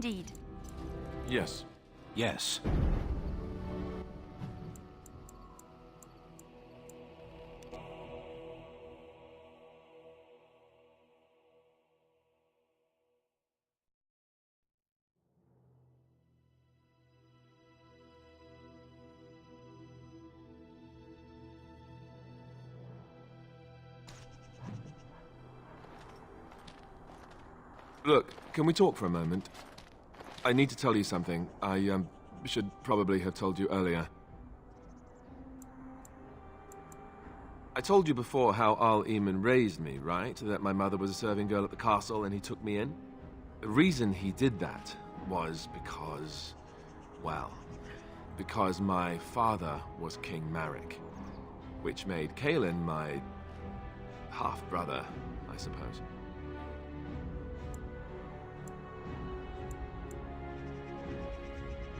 Indeed. Yes. Yes. Look, can we talk for a moment? I need to tell you something. I, should probably have told you earlier. I told you before how Al Eamon raised me, right? That my mother was a serving girl at the castle and he took me in? The reason he did that was because... well... because my father was King Marek. Which made Kaelin my... half-brother, I suppose.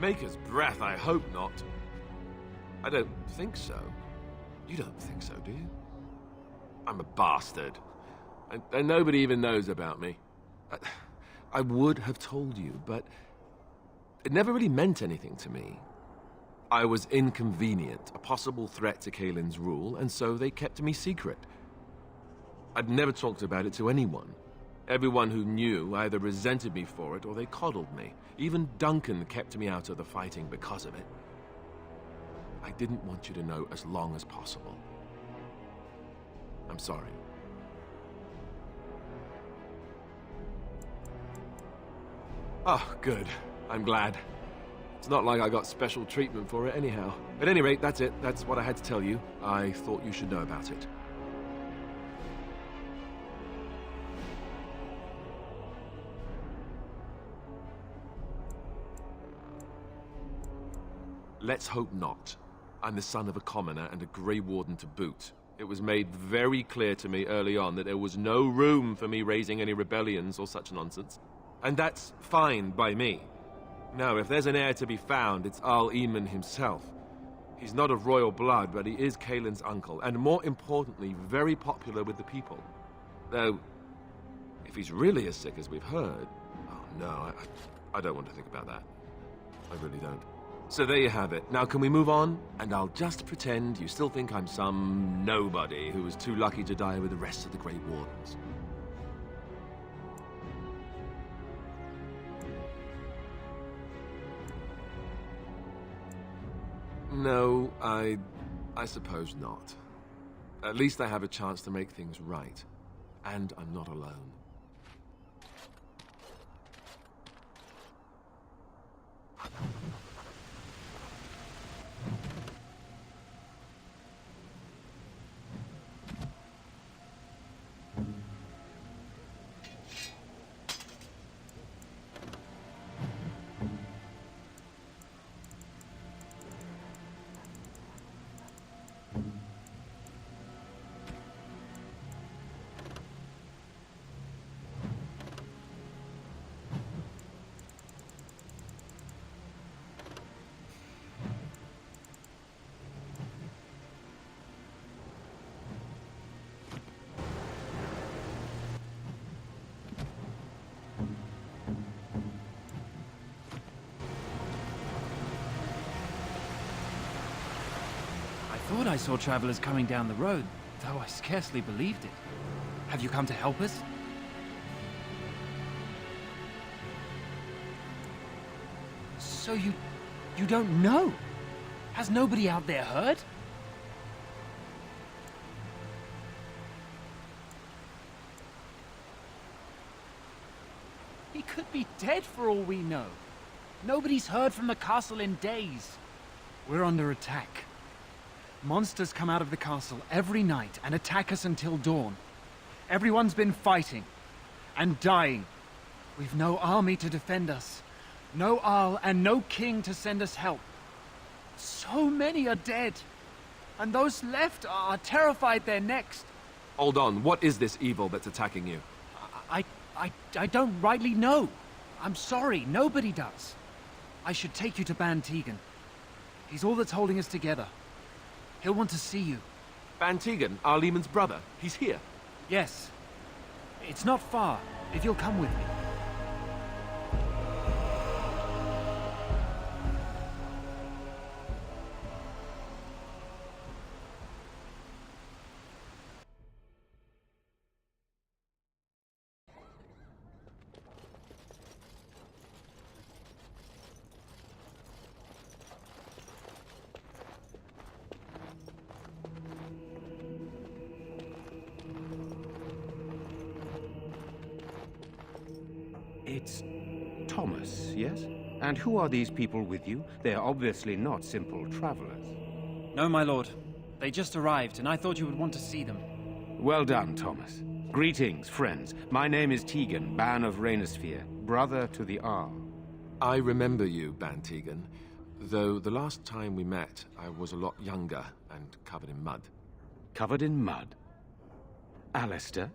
Maker's breath, I hope not. I don't think so. You don't think so, do you? I'm a bastard. And nobody even knows about me. I would have told you, but it never really meant anything to me. I was inconvenient, a possible threat to Kaelin's rule, and so they kept me secret. I'd never talked about it to anyone. Everyone who knew either resented me for it or they coddled me. Even Duncan kept me out of the fighting because of it. I didn't want you to know as long as possible. I'm sorry. Oh, good. I'm glad. It's not like I got special treatment for it anyhow. At any rate, that's it. That's what I had to tell you. I thought you should know about it. Let's hope not. I'm the son of a commoner and a Grey Warden to boot. It was made very clear to me early on that there was no room for me raising any rebellions or such nonsense. And that's fine by me. Now, if there's an heir to be found, it's Al Eamon himself. He's not of royal blood, but he is Kaelin's uncle, and more importantly, very popular with the people. Though, if he's really as sick as we've heard... oh no, I don't want to think about that. I really don't. So there you have it. Now can we move on? And I'll just pretend you still think I'm some nobody who was too lucky to die with the rest of the Great Wardens. No, I suppose not. At least I have a chance to make things right. And I'm not alone. I thought I saw travelers coming down the road, though I scarcely believed it. Have you come to help us? So you don't know? Has nobody out there heard? He could be dead for all we know. Nobody's heard from the castle in days. We're under attack. Monsters come out of the castle every night and attack us until dawn. Everyone's been fighting and dying. We've no army to defend us, no Arl and no king to send us help. So many are dead, and those left are terrified they're next. Hold on, what is this evil that's attacking you? I don't rightly know. I'm sorry, nobody does. I should take you to Ban Tegan. He's all that's holding us together. He'll want to see you. Ban Tegan, Al Eamon's brother. He's here. Yes. It's not far, if you'll come with me. It's Thomas, yes? And who are these people with you? They are obviously not simple travelers. No, my lord. They just arrived, and I thought you would want to see them. Well done, Thomas. Greetings, friends. My name is Tegan, Ban of Rainersphere, brother to the Arl. I remember you, Ban Tegan, though the last time we met, I was a lot younger and covered in mud. Covered in mud? Alistair?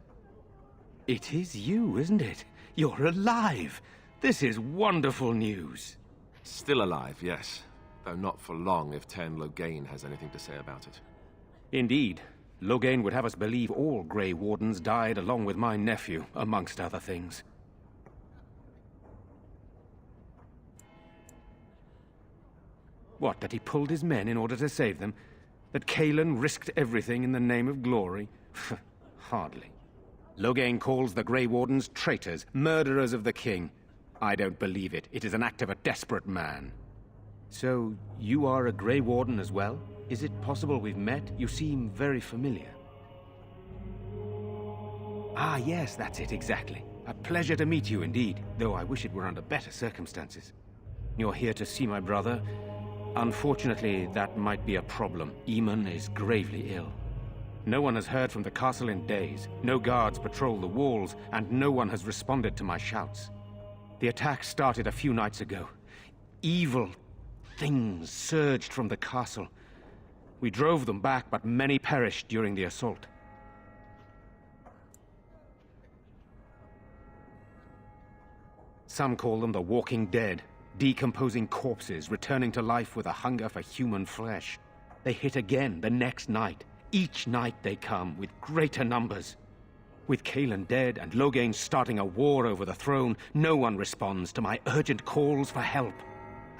It is you, isn't it? You're alive! This is wonderful news. Still alive, yes. Though not for long if Ten Loghain has anything to say about it. Indeed. Loghain would have us believe all Grey Wardens died along with my nephew, amongst other things. What, that he pulled his men in order to save them? That Cailan risked everything in the name of glory? Hardly. Loghain calls the Grey Wardens traitors, murderers of the king. I don't believe it. It is an act of a desperate man. So, you are a Grey Warden as well? Is it possible we've met? You seem very familiar. Ah, yes, that's it, exactly. A pleasure to meet you indeed, though I wish it were under better circumstances. You're here to see my brother? Unfortunately, that might be a problem. Eamon is gravely ill. No one has heard from the castle in days. No guards patrol the walls, and no one has responded to my shouts. The attack started a few nights ago. Evil things surged from the castle. We drove them back, but many perished during the assault. Some call them the Walking Dead, decomposing corpses, returning to life with a hunger for human flesh. They hit again the next night. Each night they come, with greater numbers. With Cailan dead and Loghain starting a war over the throne, no one responds to my urgent calls for help.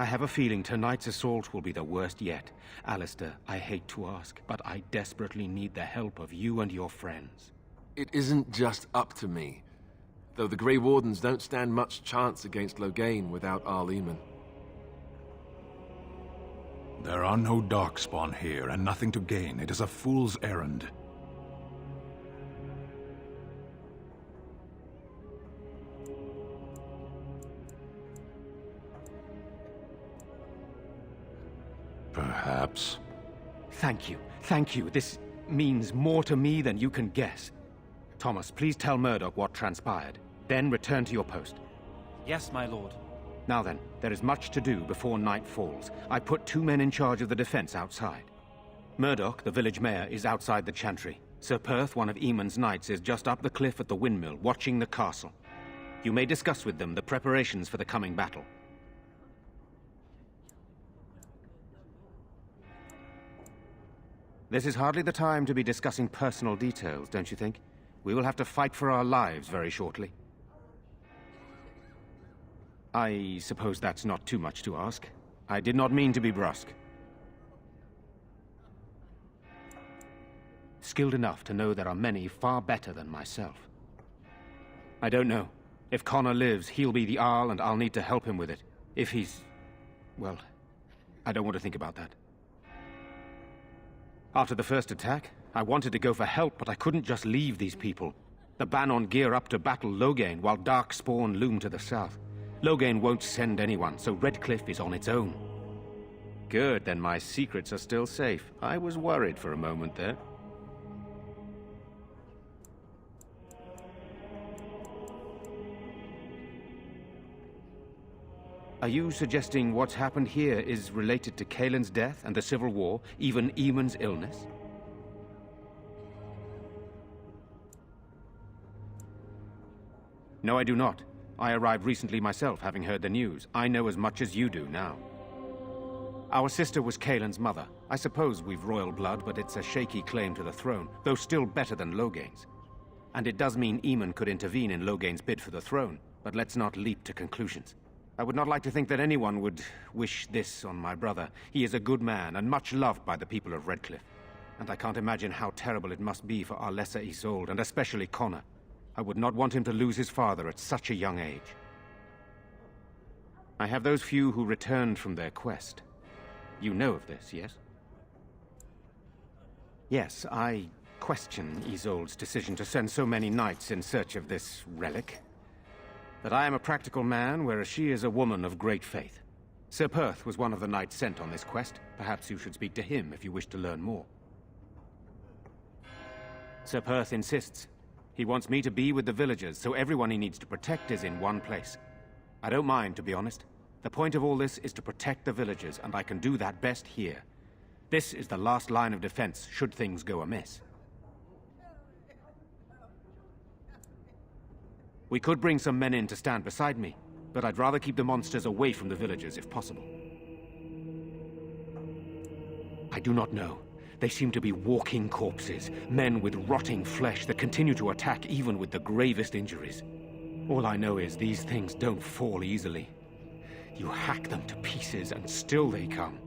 I have a feeling tonight's assault will be the worst yet. Alistair, I hate to ask, but I desperately need the help of you and your friends. It isn't just up to me. Though the Grey Wardens don't stand much chance against Loghain without Arl Eamon. There are no Darkspawn here, and nothing to gain. It is a fool's errand. Perhaps. Thank you. Thank you. This means more to me than you can guess. Thomas, please tell Murdoch what transpired. Then return to your post. Yes, my lord. Now then, there is much to do before night falls. I put 2 men in charge of the defense outside. Murdoch, the village mayor, is outside the chantry. Sir Perth, one of Eamon's knights, is just up the cliff at the windmill, watching the castle. You may discuss with them the preparations for the coming battle. This is hardly the time to be discussing personal details, don't you think? We will have to fight for our lives very shortly. I suppose that's not too much to ask. I did not mean to be brusque. Skilled enough to know there are many far better than myself. I don't know. If Connor lives, he'll be the Arl and I'll need to help him with it. If he's... well, I don't want to think about that. After the first attack, I wanted to go for help, but I couldn't just leave these people. The Banon gear up to battle Loghain, while Darkspawn loom to the south. Loghain won't send anyone, so Redcliffe is on its own. Good, then my secrets are still safe. I was worried for a moment there. Are you suggesting what's happened here is related to Cailan's death and the Civil War, even Eamon's illness? No, I do not. I arrived recently myself, having heard the news. I know as much as you do now. Our sister was Cailan's mother. I suppose we've royal blood, but it's a shaky claim to the throne, though still better than Loghain's. And it does mean Eamon could intervene in Loghain's bid for the throne, but let's not leap to conclusions. I would not like to think that anyone would wish this on my brother. He is a good man, and much loved by the people of Redcliffe. And I can't imagine how terrible it must be for our lesser Isolde, and especially Connor. I would not want him to lose his father at such a young age. I have those few who returned from their quest. You know of this, yes? Yes, I question Isolde's decision to send so many knights in search of this relic. That I am a practical man, whereas she is a woman of great faith. Sir Perth was one of the knights sent on this quest. Perhaps you should speak to him if you wish to learn more. Sir Perth insists. He wants me to be with the villagers, so everyone he needs to protect is in one place. I don't mind, to be honest. The point of all this is to protect the villagers, and I can do that best here. This is the last line of defense, should things go amiss. We could bring some men in to stand beside me, but I'd rather keep the monsters away from the villagers if possible. I do not know. They seem to be walking corpses, men with rotting flesh that continue to attack even with the gravest injuries. All I know is these things don't fall easily. You hack them to pieces and still they come.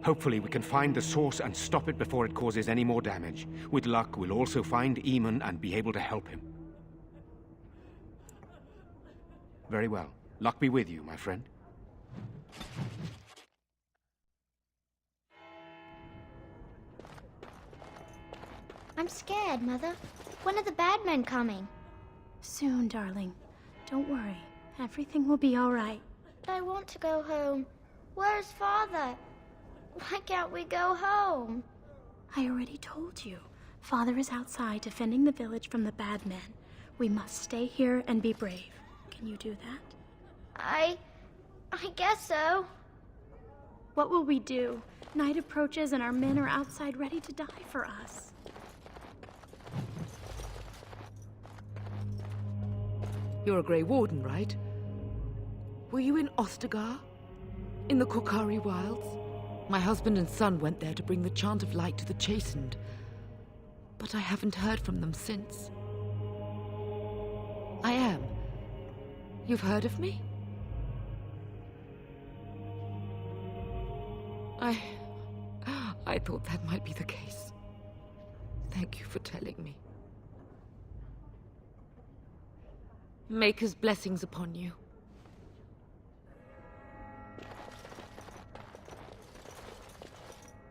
Hopefully we can find the source and stop it before it causes any more damage. With luck, we'll also find Eamon and be able to help him. Very well. Luck be with you, my friend. I'm scared, Mother. When are the bad men coming? Soon, darling. Don't worry. Everything will be all right. But I want to go home. Where's Father? Why can't we go home? I already told you. Father is outside defending the village from the bad men. We must stay here and be brave. Can you do that? I guess so. What will we do? Night approaches and our men are outside ready to die for us. You're a Grey Warden, right? Were you in Ostagar? In the Korkari Wilds? My husband and son went there to bring the chant of light to the chastened. But I haven't heard from them since. I am. You've heard of me? I thought that might be the case. Thank you for telling me. Maker's blessings upon you.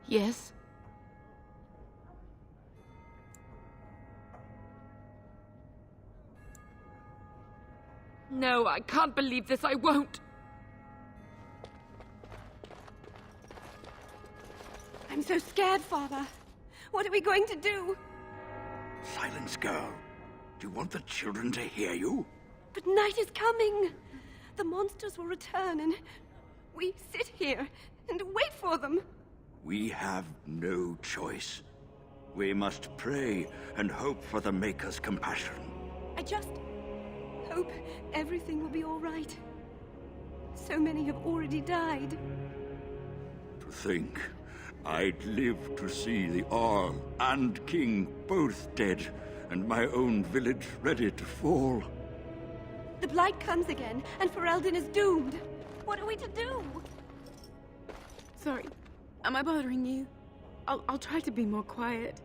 Yes? No, I can't believe this. I won't. I'm so scared, Father. What are we going to do? Silence, girl. Do you want the children to hear you? But night is coming. The monsters will return and we sit here and wait for them. We have no choice. We must pray and hope for the Maker's compassion. I just hope everything will be all right. So many have already died. To think, I'd live to see the Arl and King both dead, and my own village ready to fall. The Blight comes again, and Ferelden is doomed. What are we to do? Sorry, am I bothering you? I'll try to be more quiet.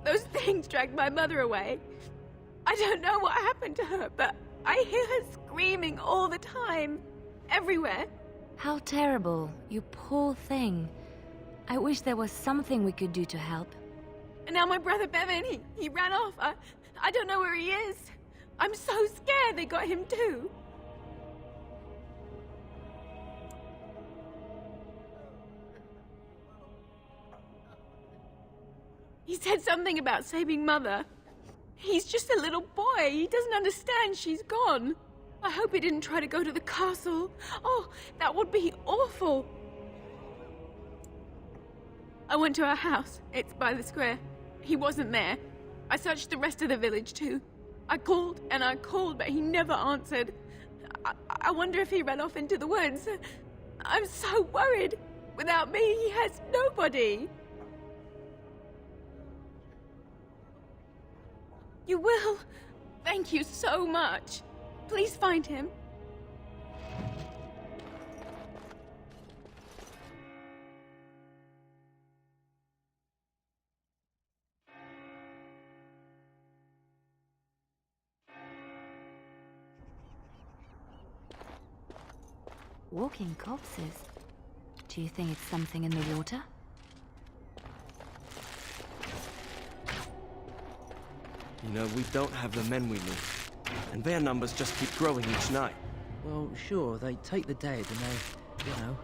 Those things dragged my mother away. I don't know what happened to her, but I hear her screaming all the time. Everywhere. How terrible, you poor thing. I wish there was something we could do to help. And now my brother Bevan, he ran off. I don't know where he is. I'm so scared they got him too. He said something about saving Mother. He's just a little boy. He doesn't understand she's gone. I hope he didn't try to go to the castle. Oh, that would be awful. I went to our house. It's by the square. He wasn't there. I searched the rest of the village too. I called and I called, but he never answered. I wonder if he ran off into the woods. I'm so worried. Without me, he has nobody. You will? Thank you so much. Please find him. Walking corpses? Do you think it's something in the water? You know, we don't have the men we need. And their numbers just keep growing each night. Well, sure, they take the dead and they, you know...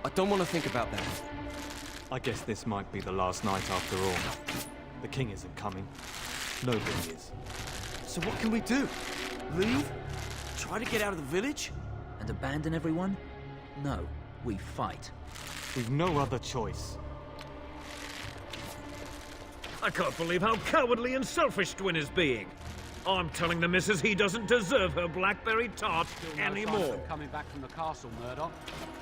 I don't want to think about that. I guess this might be the last night after all. The king isn't coming. Nobody is. So what can we do? Leave? Try to get out of the village? And abandon everyone? No, we fight. We've no other choice. I can't believe how cowardly and selfish Twin is being. I'm telling the missus he doesn't deserve her blackberry tart anymore. Coming back from the castle, Murdoch.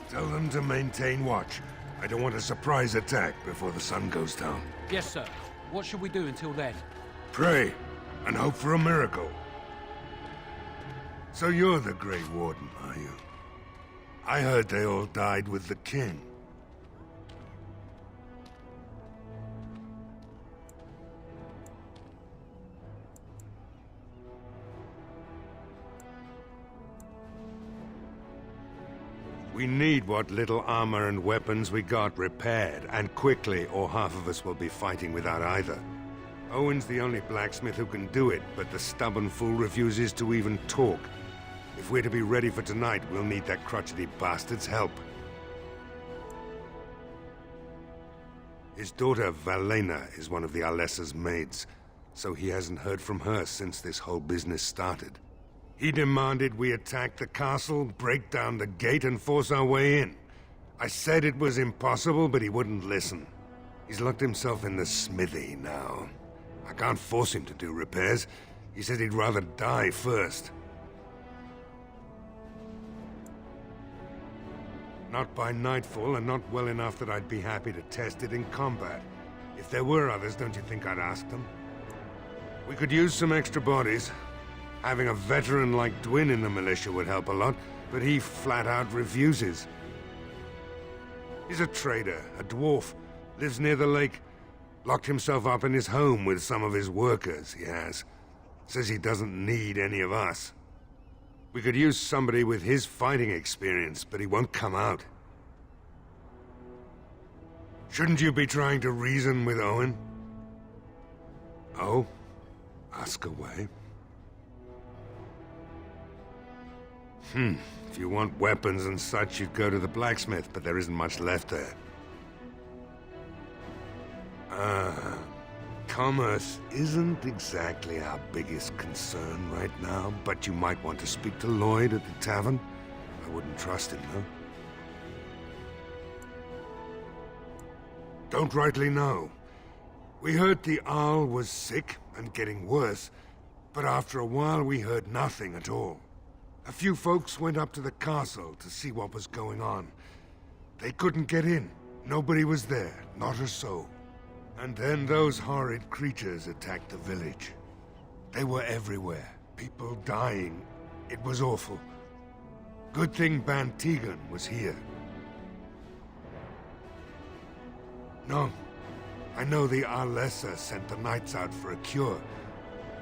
Tell them to maintain watch. I don't want a surprise attack before the sun goes down. Yes, sir. What should we do until then? Pray, and hope for a miracle. So you're the Grey Warden, are you? I heard they all died with the king. We need what little armor and weapons we got repaired, and quickly, or half of us will be fighting without either. Owen's the only blacksmith who can do it, but the stubborn fool refuses to even talk. If we're to be ready for tonight, we'll need that crotchety bastard's help. His daughter, Valena, is one of the Alessa's maids, so he hasn't heard from her since this whole business started. He demanded we attack the castle, break down the gate, and force our way in. I said it was impossible, but he wouldn't listen. He's locked himself in the smithy now. I can't force him to do repairs. He said he'd rather die first. Not by nightfall, and not well enough that I'd be happy to test it in combat. If there were others, don't you think I'd ask them? We could use some extra bodies. Having a veteran like Dwin in the militia would help a lot, but he flat out refuses. He's a trader, a dwarf, lives near the lake. Locked himself up in his home with some of his workers, he has. Says he doesn't need any of us. We could use somebody with his fighting experience, but he won't come out. Shouldn't you be trying to reason with Owen? Oh? Ask away. If you want weapons and such, you'd go to the blacksmith, but there isn't much left there. Commerce isn't exactly our biggest concern right now, but you might want to speak to Lloyd at the tavern. I wouldn't trust him, though. Don't rightly know. We heard the Arl was sick and getting worse, but after a while we heard nothing at all. A few folks went up to the castle to see what was going on. They couldn't get in. Nobody was there, not a soul. And then those horrid creatures attacked the village. They were everywhere. People dying. It was awful. Good thing Ban Tegan was here. No. I know the Alessa sent the knights out for a cure.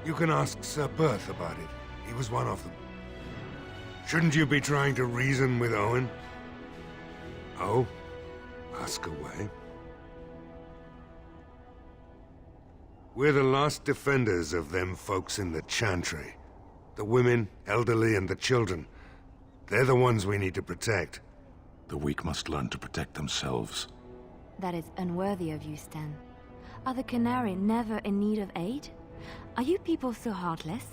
You can ask Sir Berth about it. He was one of them. Shouldn't you be trying to reason with Owen? Oh? Ask away. We're the last defenders of them folks in the Chantry. The women, elderly, and the children. They're the ones we need to protect. The weak must learn to protect themselves. That is unworthy of you, Stan. Are the Qunari never in need of aid? Are you people so heartless?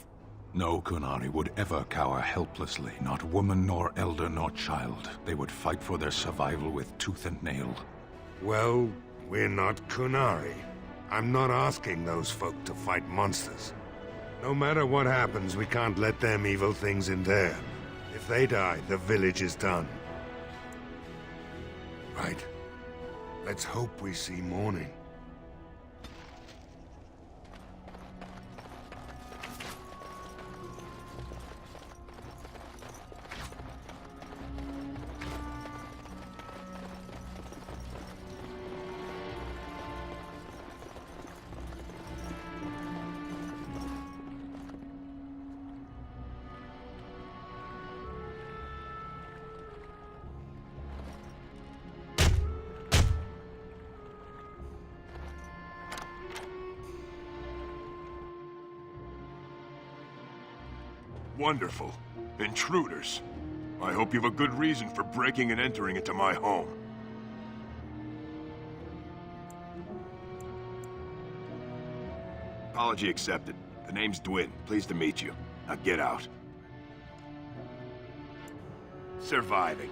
No Qunari would ever cower helplessly, not woman nor elder nor child. They would fight for their survival with tooth and nail. Well, we're not Qunari. I'm not asking those folk to fight monsters. No matter what happens, we can't let them evil things in there. If they die, the village is done. Right. Let's hope we see morning. Wonderful. Intruders. I hope you have a good reason for breaking and entering into my home. Apology accepted. The name's Dwin. Pleased to meet you. Now get out. Surviving.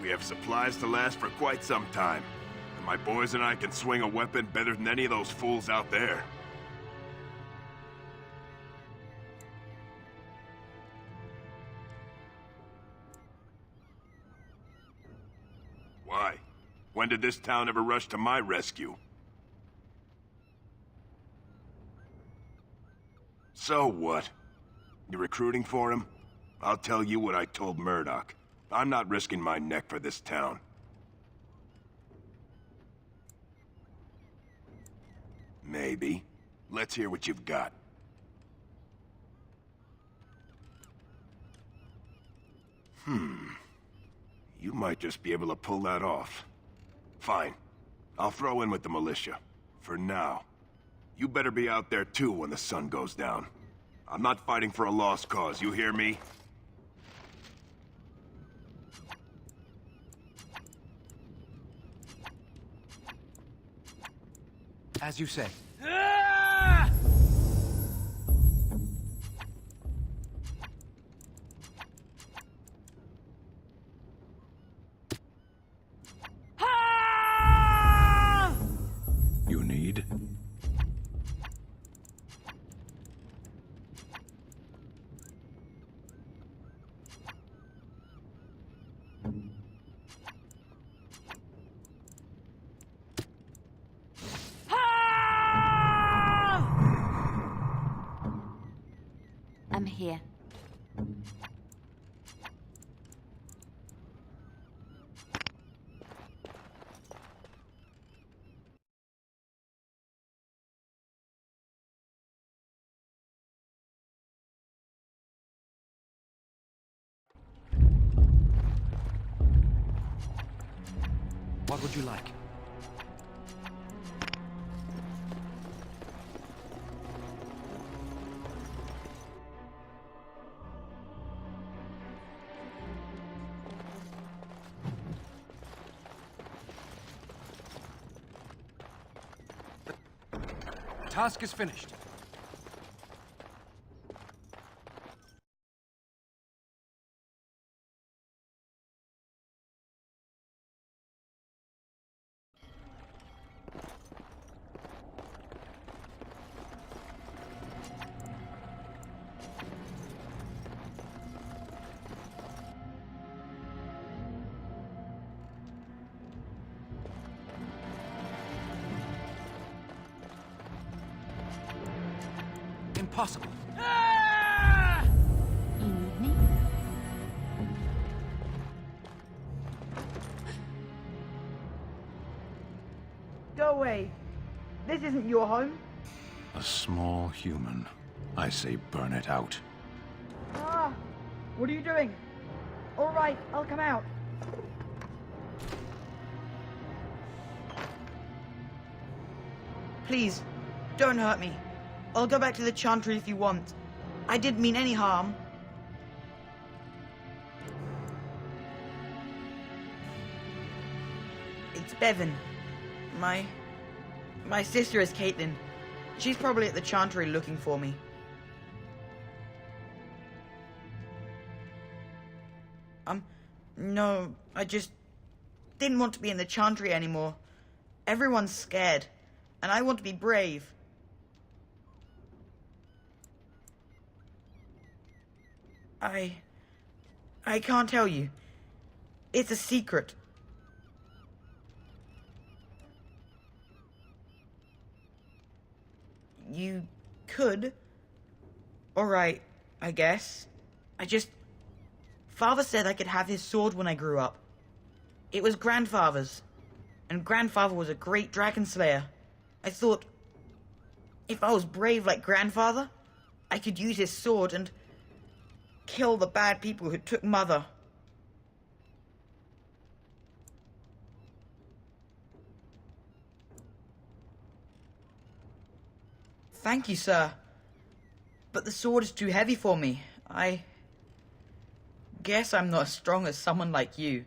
We have supplies to last for quite some time. And my boys and I can swing a weapon better than any of those fools out there. Why? When did this town ever rush to my rescue? So what? You recruiting for him? I'll tell you what I told Murdoch. I'm not risking my neck for this town. Maybe. Let's hear what you've got. You might just be able to pull that off. Fine. I'll throw in with the militia. For now. You better be out there too when the sun goes down. I'm not fighting for a lost cause, you hear me? As you say. You need? I'm here. What would you like? Task is finished. Impossible. You need me? Go away. This isn't your home. A small human. I say burn it out. Ah! What are you doing? All right, I'll come out. Please, don't hurt me. I'll go back to the Chantry if you want. I didn't mean any harm. It's Bevan. My sister is Caitlin. She's probably at the Chantry looking for me. No, I just didn't want to be in the Chantry anymore. Everyone's scared, and I want to be brave. I can't tell you. It's a secret. You could. Alright, I guess. Father said I could have his sword when I grew up. It was Grandfather's. And Grandfather was a great dragon slayer. I thought, if I was brave like Grandfather, I could use his sword and kill the bad people who took Mother. Thank you, sir. But the sword is too heavy for me. I guess I'm not as strong as someone like you.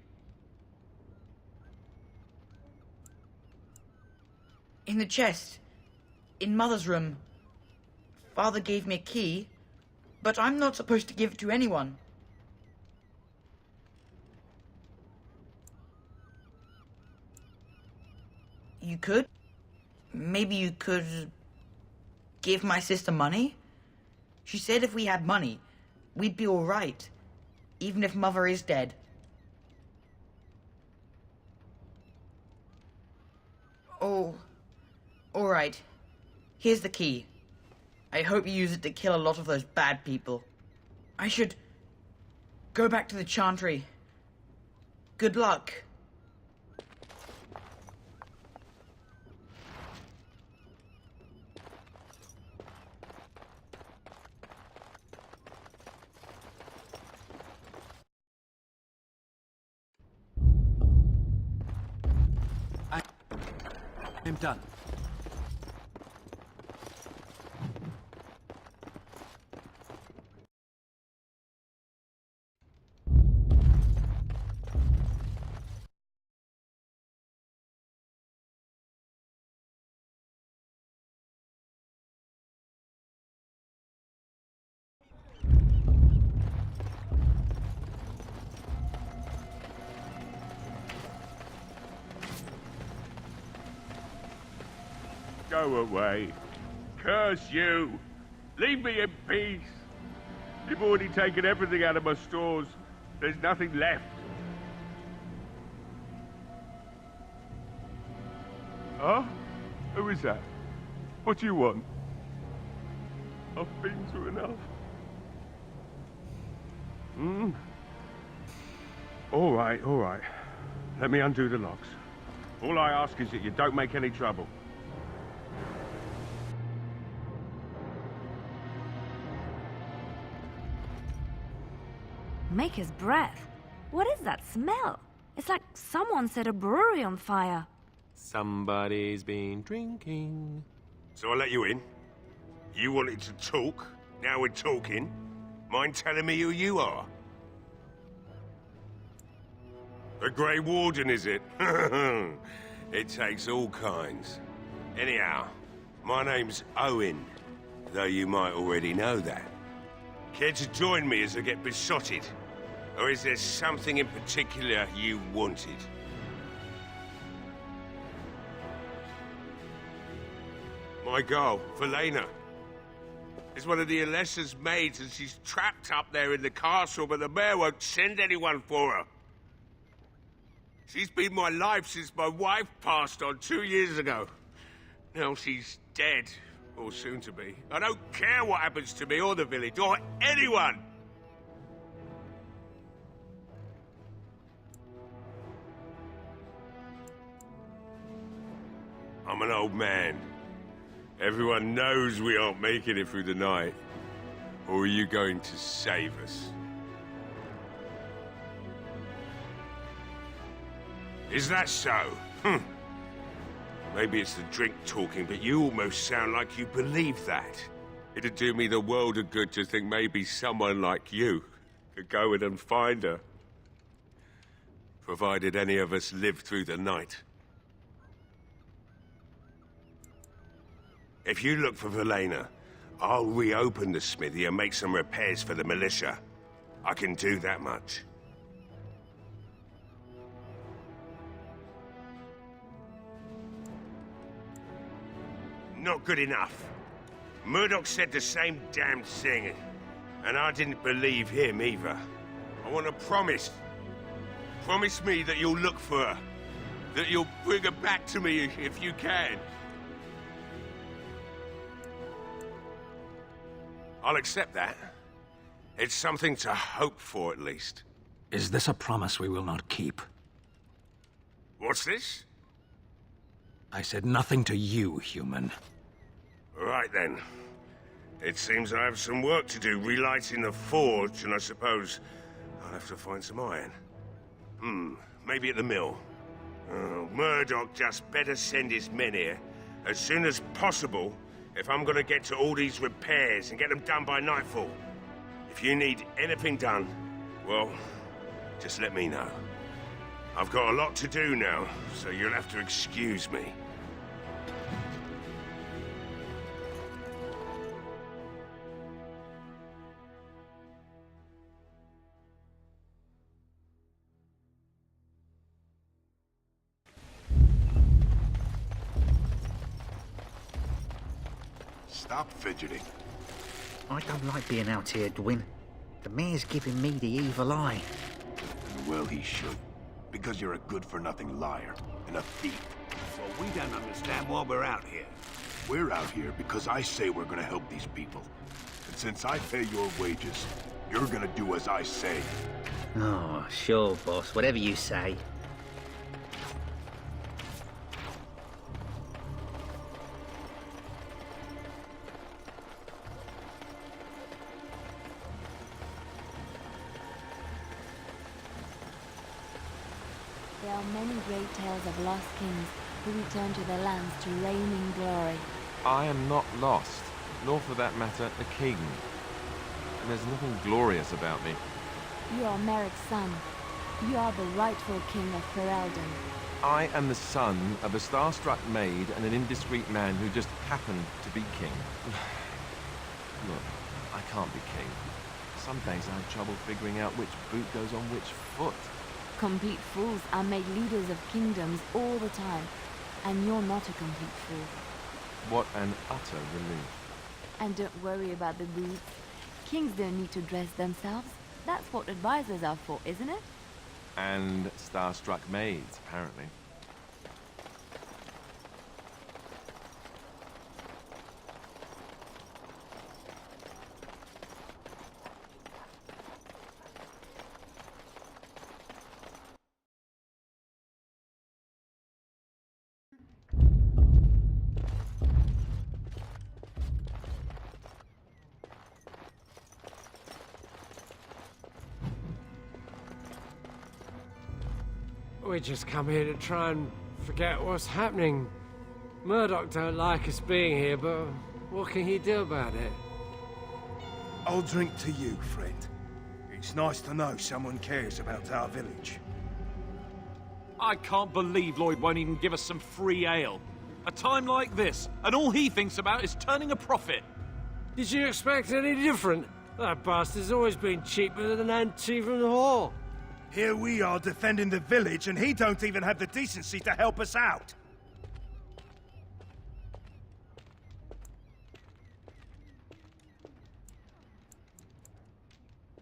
In the chest, in Mother's room, Father gave me a key, but I'm not supposed to give it to anyone. You could? Maybe you could give my sister money? She said if we had money, we'd be all right, even if Mother is dead. Oh, all right. Here's the key. I hope you use it to kill a lot of those bad people. I should go back to the Chantry. Good luck. I'm done. Go away. Curse you. Leave me in peace. You've already taken everything out of my stores. There's nothing left. Huh? Who is that? What do you want? I've been through enough. All right, all right. Let me undo the locks. All I ask is that you don't make any trouble. Maker's breath. What is that smell? It's like someone set a brewery on fire. Somebody's been drinking. So I let you in. You wanted to talk. Now we're talking. Mind telling me who you are? The Grey Warden, is it? It takes all kinds. Anyhow, my name's Owen, though you might already know that. Care to join me as I get besotted? Or is there something in particular you wanted? My girl, Velena, is one of the Alessa's maids, and she's trapped up there in the castle, but the mayor won't send anyone for her. She's been my life since my wife passed on 2 years ago. Now she's dead, or soon to be. I don't care what happens to me or the village, or anyone! I'm an old man. Everyone knows we aren't making it through the night. Or are you going to save us? Is that so? Maybe it's the drink talking, but you almost sound like you believe that. It'd do me the world of good to think maybe someone like you could go in and find her. Provided any of us live through the night. If you look for Velena, I'll reopen the smithy and make some repairs for the militia. I can do that much. Not good enough. Murdoch said the same damned thing, and I didn't believe him either. I want to promise. Promise me that you'll look for her. That you'll bring her back to me if you can. I'll accept that. It's something to hope for, at least. Is this a promise we will not keep? What's this? I said nothing to you, human. Right then. It seems I have some work to do relighting the forge, and I suppose I'll have to find some iron. Maybe at the mill. Oh, Murdoch just better send his men here as soon as possible if I'm gonna get to all these repairs and get them done by nightfall. If If you need anything done, well, just let me know. I've got a lot to do now, so you'll have to excuse me. Stop fidgeting. I don't like being out here, Gwyn. The mayor's giving me the evil eye. Well, he should. Because you're a good-for-nothing liar and a thief. Well, we don't understand why we're out here. We're out here because I say we're gonna help these people. And since I pay your wages, you're gonna do as I say. Oh, sure, boss. Whatever you say. There are many great tales of lost kings who return to their lands to reign in glory. I am not lost, nor for that matter, a king. And there's nothing glorious about me. You are Merrick's son. You are the rightful king of Ferelden. I am the son of a star-struck maid and an indiscreet man who just happened to be king. Look, I can't be king. Some days I have trouble figuring out which boot goes on which foot. Complete fools are made leaders of kingdoms all the time, and you're not a complete fool. What an utter relief. And don't worry about the boots. Kings don't need to dress themselves. That's what advisors are for, isn't it? And star-struck maids, apparently. We just come here to try and forget what's happening. Murdoch don't like us being here, but what can he do about it? I'll drink to you, friend. It's nice to know someone cares about our village. I can't believe Lloyd won't even give us some free ale. A time like this, and all he thinks about is turning a profit. Did you expect any different? That bastard's always been cheaper than an tea from the hall. Here we are defending the village, and he don't even have the decency to help us out.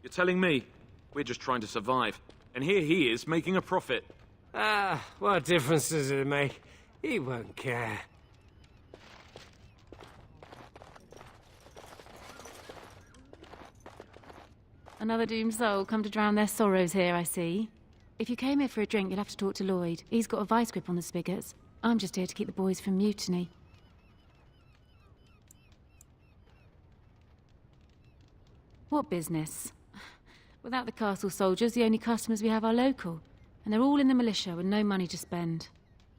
You're telling me we're just trying to survive, and here he is making a profit. Ah, what difference does it make? He won't care. Another doomed soul come to drown their sorrows here, I see. If you came here for a drink, you'll have to talk to Lloyd. He's got a vice grip on the spigots. I'm just here to keep the boys from mutiny. What business? Without the castle soldiers, the only customers we have are local. And they're all in the militia with no money to spend.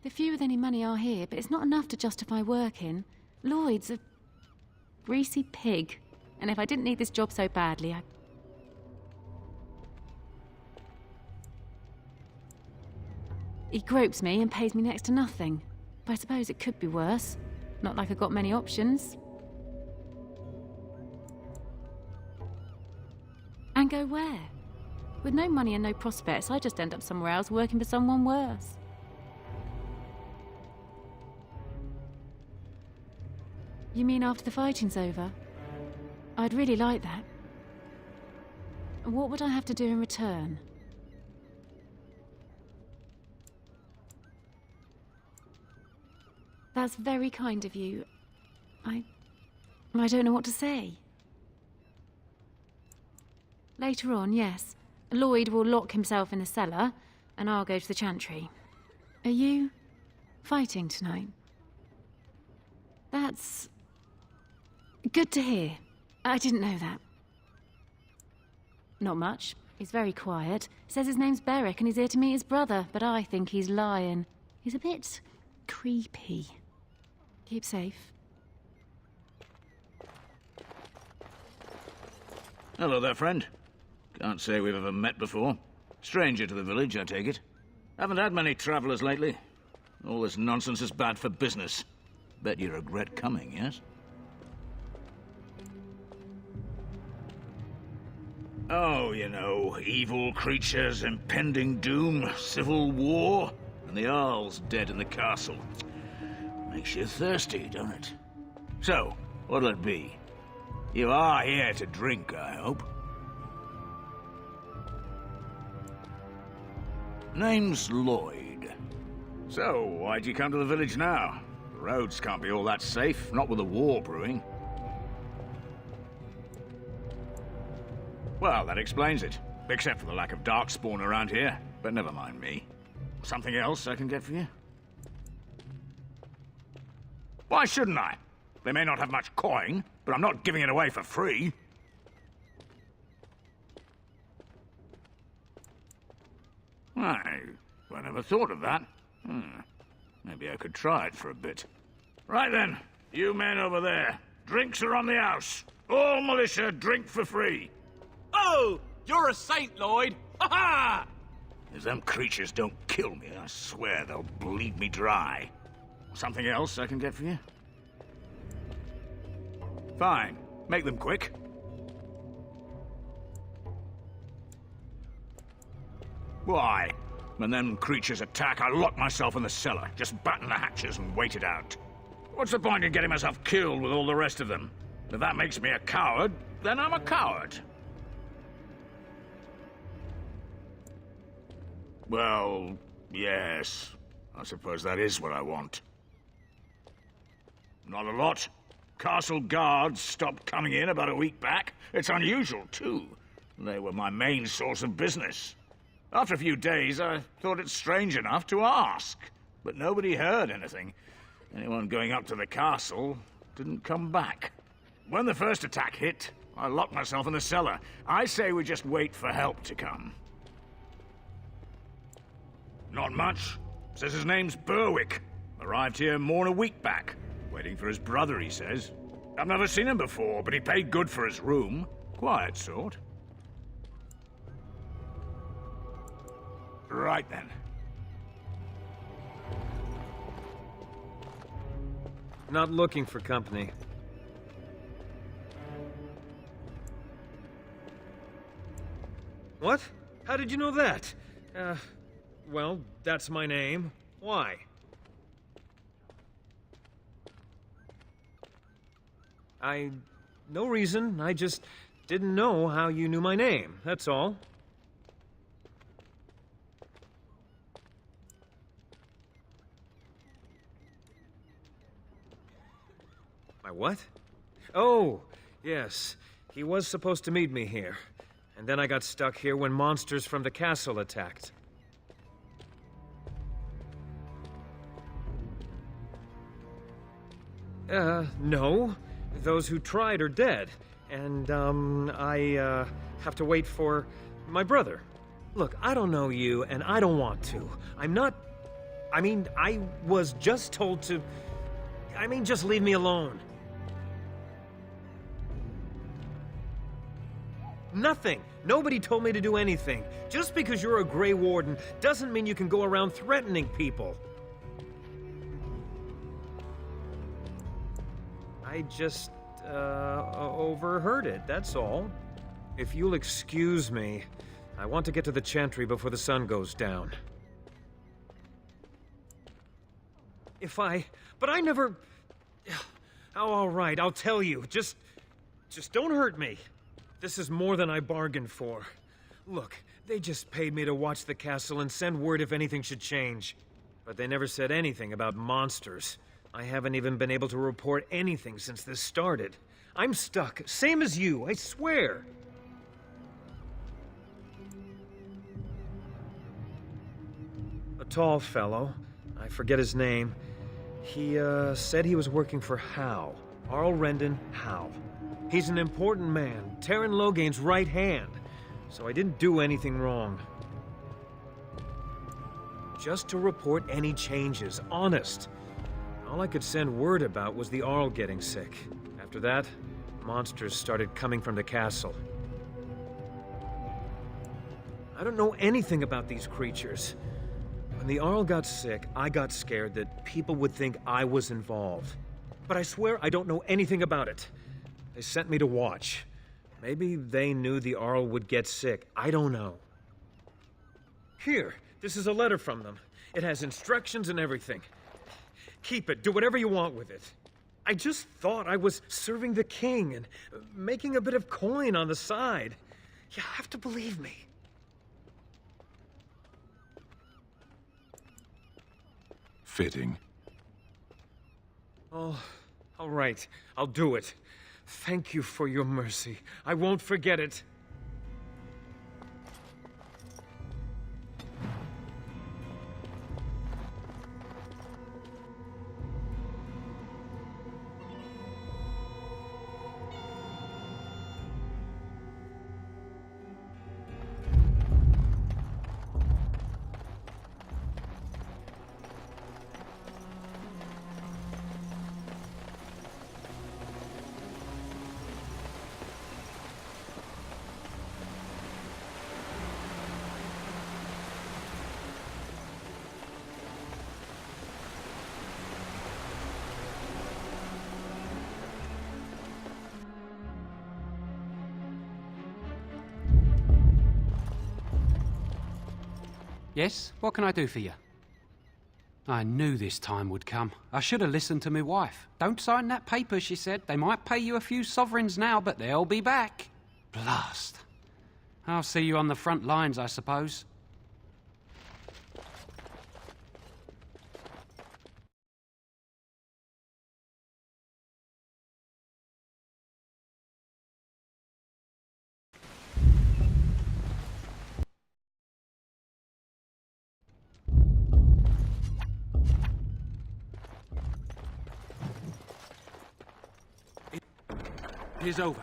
The few with any money are here, but it's not enough to justify working. Lloyd's a greasy pig. And if I didn't need this job so badly, He gropes me and pays me next to nothing. But I suppose it could be worse. Not like I've got many options. And go where? With no money and no prospects, I just end up somewhere else working for someone worse. You mean after the fighting's over? I'd really like that. What would I have to do in return? That's very kind of you. I don't know what to say. Later on, yes. Lloyd will lock himself in the cellar, and I'll go to the chantry. Are you fighting tonight? That's good to hear. I didn't know that. Not much. He's very quiet. Says his name's Beric and he's here to meet his brother, but I think he's lying. He's a bit creepy. Keep safe. Hello there, friend. Can't say we've ever met before. Stranger to the village, I take it. Haven't had many travelers lately. All this nonsense is bad for business. Bet you regret coming, yes? Oh, you know, evil creatures, impending doom, civil war, and the Earl's dead in the castle. Makes you thirsty, don't it? So, what'll it be? You are here to drink, I hope. Name's Lloyd. So, why'd you come to the village now? The roads can't be all that safe, not with a war brewing. Well, that explains it. Except for the lack of darkspawn around here. But never mind me. Something else I can get for you? Why shouldn't I? They may not have much coin, but I'm not giving it away for free. I never thought of that. Maybe I could try it for a bit. Right then, you men over there. Drinks are on the house. All militia drink for free. Oh! You're a saint, Lloyd! Ha-ha! If them creatures don't kill me, I swear they'll bleed me dry. Something else I can get for you? Fine. Make them quick. Why? When them creatures attack, I lock myself in the cellar. Just batten the hatches and wait it out. What's the point in getting myself killed with all the rest of them? If that makes me a coward, then I'm a coward. Well, yes. I suppose that is what I want. Not a lot. Castle guards stopped coming in about a week back. It's unusual, too. They were my main source of business. After a few days, I thought it strange enough to ask. But nobody heard anything. Anyone going up to the castle didn't come back. When the first attack hit, I locked myself in the cellar. I say we just wait for help to come. Not much. Says his name's Berwick. Arrived here more than a week back. Waiting for his brother, he says. I've never seen him before, but he paid good for his room. Quiet sort. Right then. Not looking for company. What? How did you know that? Well, that's my name. Why? No reason. I just didn't know how you knew my name, that's all. My what? Oh, yes. He was supposed to meet me here. And then I got stuck here when monsters from the castle attacked. No. Those who tried are dead. And, I have to wait for my brother. Look, I don't know you, and I don't want to. I was just told to... just leave me alone. Nothing. Nobody told me to do anything. Just because you're a Grey Warden doesn't mean you can go around threatening people. I just, overheard it, that's all. If you'll excuse me, I want to get to the Chantry before the sun goes down. But I never... Oh, all right, I'll tell you. Just don't hurt me. This is more than I bargained for. Look, they just paid me to watch the castle and send word if anything should change. But they never said anything about monsters. I haven't even been able to report anything since this started. I'm stuck, same as you, I swear. A tall fellow, I forget his name. He, said he was working for Howe. Arl Rendon Howe. He's an important man, Terran Loghain's right hand. So I didn't do anything wrong. Just to report any changes, honest. All I could send word about was the Arl getting sick. After that, monsters started coming from the castle. I don't know anything about these creatures. When the Arl got sick, I got scared that people would think I was involved. But I swear I don't know anything about it. They sent me to watch. Maybe they knew the Arl would get sick. I don't know. Here, this is a letter from them. It has instructions and everything. Keep it. Do whatever you want with it. I just thought I was serving the king and making a bit of coin on the side. You have to believe me. Fitting. Oh, all right. I'll do it. Thank you for your mercy. I won't forget it. Yes? What can I do for you? I knew this time would come. I should have listened to my wife. Don't sign that paper, she said. They might pay you a few sovereigns now, but they'll be back. Blast. I'll see you on the front lines, I suppose. It is over.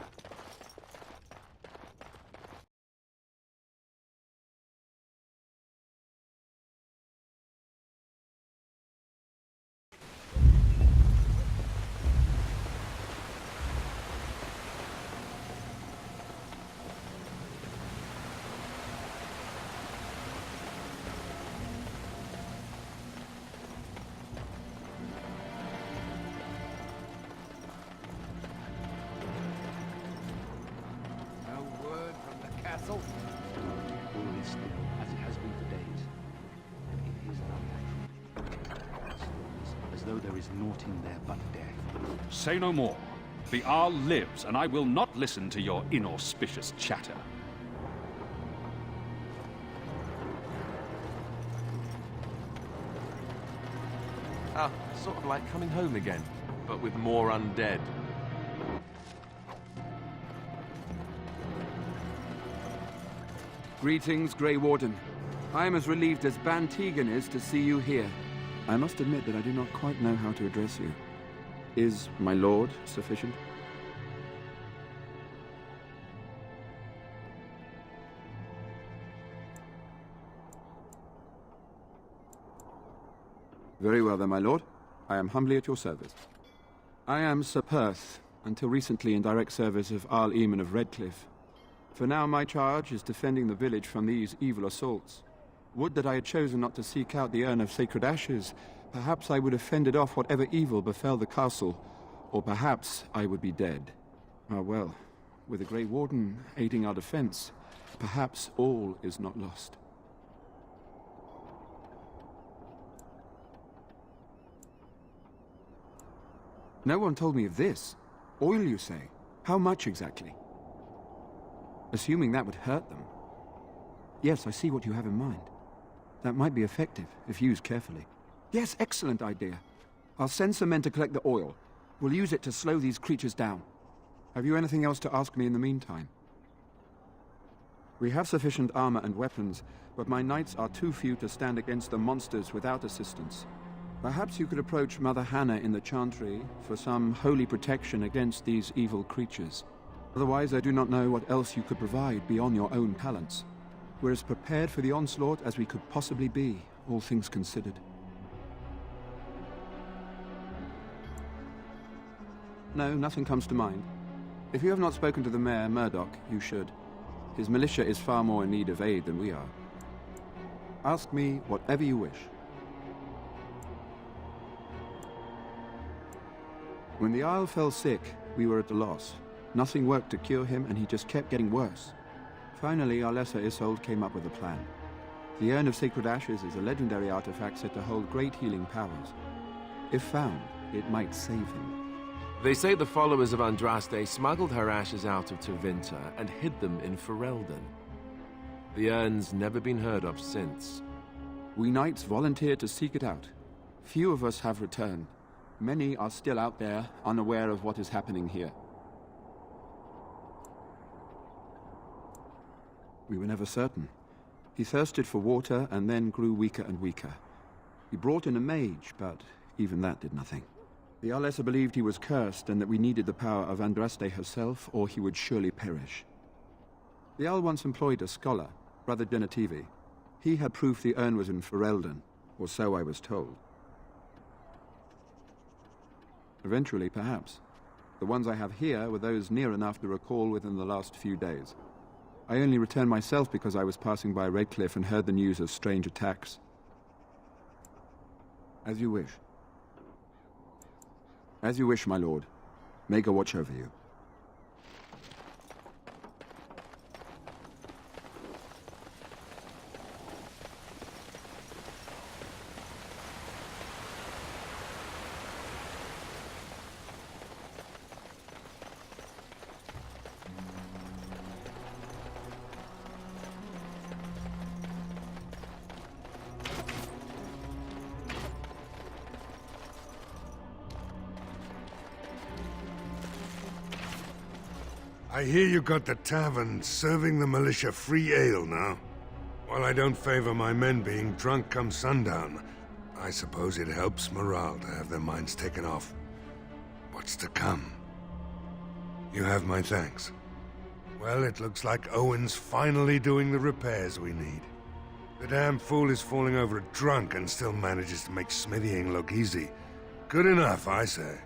All is still as it has been for days. It is unnatural. As though there is naught in there but death. Say no more. The Arl lives, and I will not listen to your inauspicious chatter. Ah, sort of like coming home again, but with more undead. Greetings, Grey Warden. I am as relieved as Ban Tegan is to see you here. I must admit that I do not quite know how to address you. Is my lord sufficient? Very well then, my lord. I am humbly at your service. I am Sir Perth, until recently in direct service of Arl Eamon of Redcliffe. For now, my charge is defending the village from these evil assaults. Would that I had chosen not to seek out the urn of sacred ashes. Perhaps I would have fended off whatever evil befell the castle, or perhaps I would be dead. Ah well, with the Grey Warden aiding our defense, perhaps all is not lost. No one told me of this. Oil, you say? How much exactly? Assuming that would hurt them. Yes, I see what you have in mind. That might be effective, if used carefully. Yes, excellent idea. I'll send some men to collect the oil. We'll use it to slow these creatures down. Have you anything else to ask me in the meantime? We have sufficient armor and weapons, but my knights are too few to stand against the monsters without assistance. Perhaps you could approach Mother Hannah in the Chantry for some holy protection against these evil creatures. Otherwise, I do not know what else you could provide beyond your own talents. We're as prepared for the onslaught as we could possibly be, all things considered. No, nothing comes to mind. If you have not spoken to the Mayor, Murdoch, you should. His militia is far more in need of aid than we are. Ask me whatever you wish. When the Isle fell sick, we were at a loss. Nothing worked to cure him, and he just kept getting worse. Finally, our lesser Isolde came up with a plan. The Urn of Sacred Ashes is a legendary artifact said to hold great healing powers. If found, it might save him. They say the followers of Andraste smuggled her ashes out of Tevinter and hid them in Ferelden. The urn's never been heard of since. We knights volunteered to seek it out. Few of us have returned. Many are still out there, unaware of what is happening here. We were never certain. He thirsted for water and then grew weaker and weaker. We brought in a mage, but even that did nothing. The Arlessa believed he was cursed and that we needed the power of Andraste herself, or he would surely perish. The Arl once employed a scholar, Brother Genetivi. He had proof the urn was in Ferelden, or so I was told. Eventually, perhaps. The ones I have here were those near enough to recall within the last few days. I only returned myself because I was passing by Redcliffe and heard the news of strange attacks. As you wish. As you wish, my lord. May God watch over you. I hear you got the tavern serving the militia free ale now. While I don't favor my men being drunk come sundown, I suppose it helps morale to have their minds taken off what's to come. You have my thanks. Well, it looks like Owen's finally doing the repairs we need. The damn fool is falling over a drunk and still manages to make smithying look easy. Good enough, I say.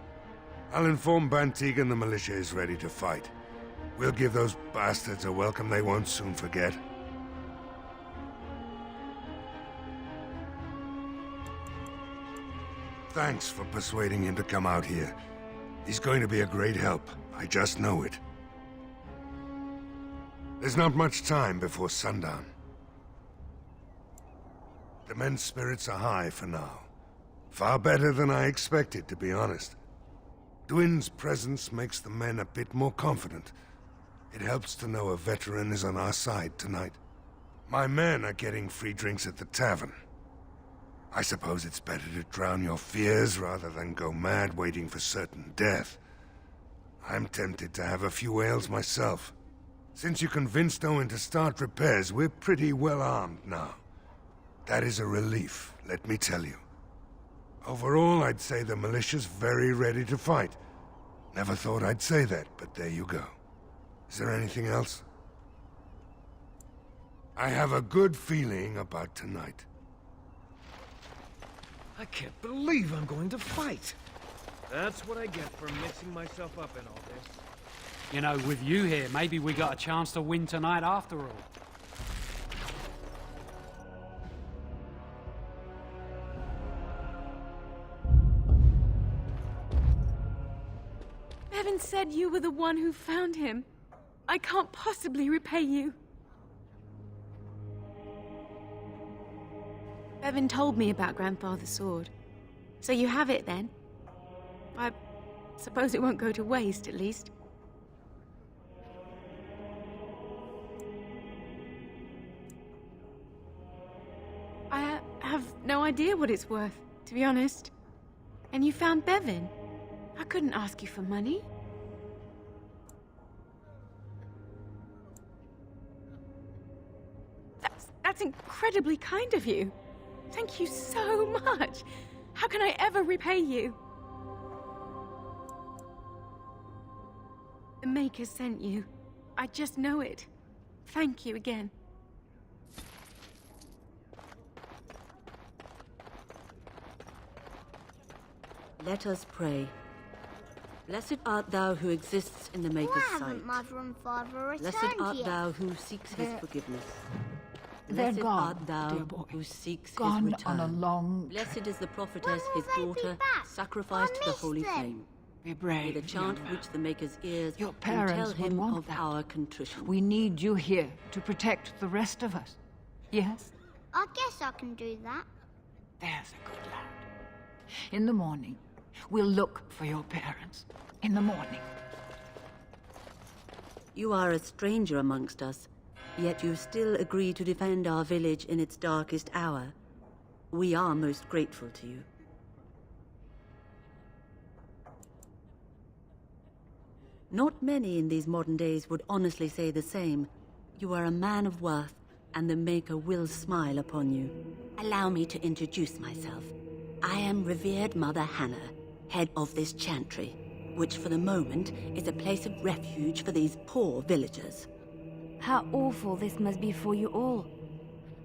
I'll inform Bantig and the militia is ready to fight. We'll give those bastards a welcome they won't soon forget. Thanks for persuading him to come out here. He's going to be a great help. I just know it. There's not much time before sundown. The men's spirits are high for now. Far better than I expected, to be honest. Dwin's presence makes the men a bit more confident. It helps to know a veteran is on our side tonight. My men are getting free drinks at the tavern. I suppose it's better to drown your fears rather than go mad waiting for certain death. I'm tempted to have a few ales myself. Since you convinced Owen to start repairs, we're pretty well armed now. That is a relief, let me tell you. Overall, I'd say the militia's very ready to fight. Never thought I'd say that, but there you go. Is there anything else? I have a good feeling about tonight. I can't believe I'm going to fight. That's what I get for mixing myself up in all this. You know, with you here, maybe we got a chance to win tonight after all. Bevan said you were the one who found him. I can't possibly repay you. Bevan told me about Grandfather's sword. So you have it then? I suppose it won't go to waste, at least. I have no idea what it's worth, to be honest. And you found Bevan. I couldn't ask you for money. That's incredibly kind of you. Thank you so much. How can I ever repay you? The Maker sent you. I just know it. Thank you again. Let us pray. Blessed art thou who exists in the Maker's Why sight. haven't Mother and Father returned Blessed art yet? thou who seeks his forgiveness. They're Blessed gone, art thou dear boy. who seeks Gone his return. on a long... Blessed is the prophetess, When his will they be daughter, back? sacrificed I to the missed holy them. flame. Be May brave, the chant young man. reach the Maker's ears Your and tell parents would him want of that. our contrition. We need you here to protect the rest of us. Yes? I guess I can do that. There's a good lad. In the morning, we'll look for your parents. In the morning. You are a stranger amongst us, yet you still agree to defend our village in its darkest hour. We are most grateful to you. Not many in these modern days would honestly say the same. You are a man of worth, and the Maker will smile upon you. Allow me to introduce myself. I am revered Mother Hannah, head of this chantry, which for the moment is a place of refuge for these poor villagers. How awful this must be for you all.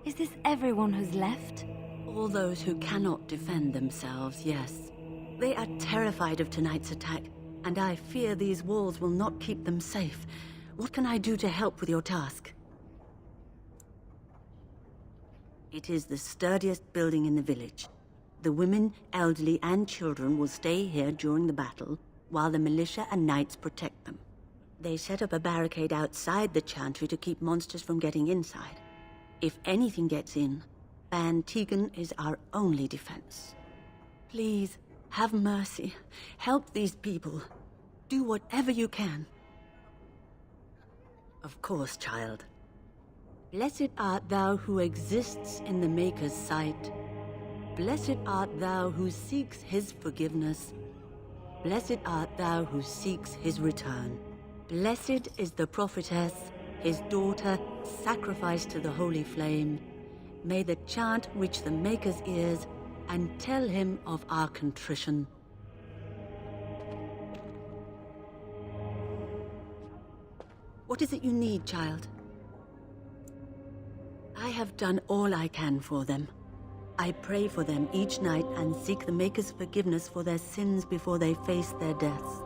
Is this everyone who's left? All those who cannot defend themselves, yes. They are terrified of tonight's attack, and I fear these walls will not keep them safe. What can I do to help with your task? It is the sturdiest building in the village. The women, elderly, and children will stay here during the battle, while the militia and knights protect them. They set up a barricade outside the chantry to keep monsters from getting inside. If anything gets in, Ban Tegan is our only defense. Please, have mercy. Help these people. Do whatever you can. Of course, child. Blessed art thou who exists in the Maker's sight. Blessed art thou who seeks his forgiveness. Blessed art thou who seeks his return. Blessed is the prophetess, his daughter, sacrificed to the holy flame. May the chant reach the Maker's ears and tell him of our contrition. What is it you need, child? I have done all I can for them. I pray for them each night and seek the Maker's forgiveness for their sins before they face their deaths.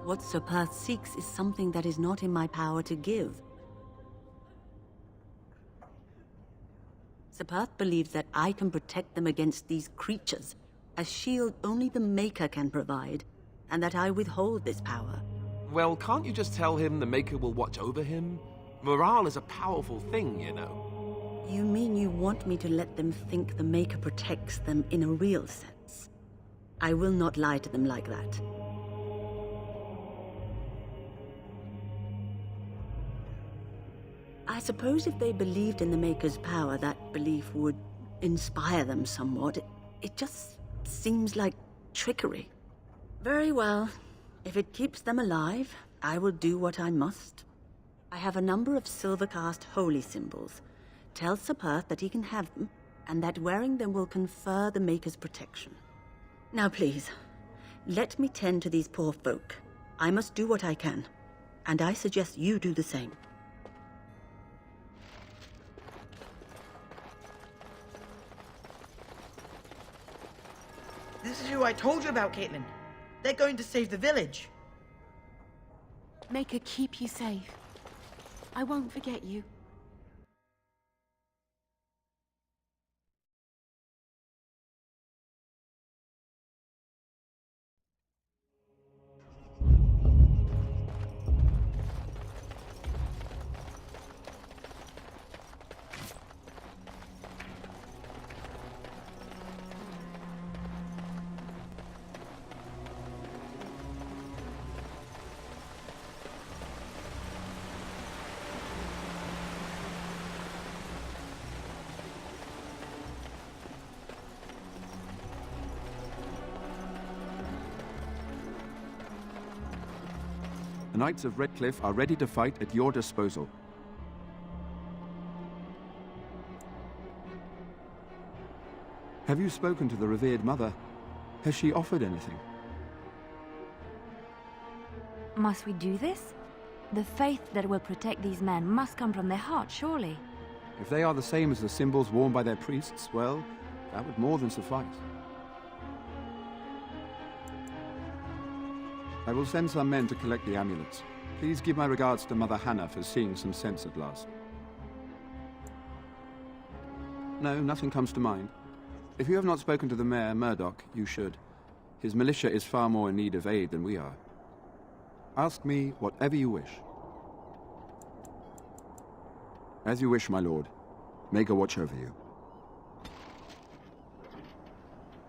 What Sir Perth seeks is something that is not in my power to give. Sir Perth believes that I can protect them against these creatures, a shield only the Maker can provide, and that I withhold this power. Well, can't you just tell him the Maker will watch over him? Morale is a powerful thing, you know. You mean you want me to let them think the Maker protects them in a real sense? I will not lie to them like that. I suppose if they believed in the Maker's power, that belief would inspire them somewhat. It just seems like trickery. Very well. If it keeps them alive, I will do what I must. I have a number of silver-cast holy symbols. Tell Sir Perth that he can have them, and that wearing them will confer the Maker's protection. Now please, let me tend to these poor folk. I must do what I can, and I suggest you do the same. This is who I told you about, Caitlin. They're going to save the village. Maker keep you safe. I won't forget you. The Knights of Redcliffe are ready to fight at your disposal. Have you spoken to the revered mother? Has she offered anything? Must we do this? The faith that will protect these men must come from their heart, surely. If they are the same as the symbols worn by their priests, well, that would more than suffice. I will send some men to collect the amulets. Please give my regards to Mother Hannah for seeing some sense at last. No, nothing comes to mind. If you have not spoken to the mayor, Murdoch, you should. His militia is far more in need of aid than we are. Ask me whatever you wish. As you wish, my lord. Maker watch over you.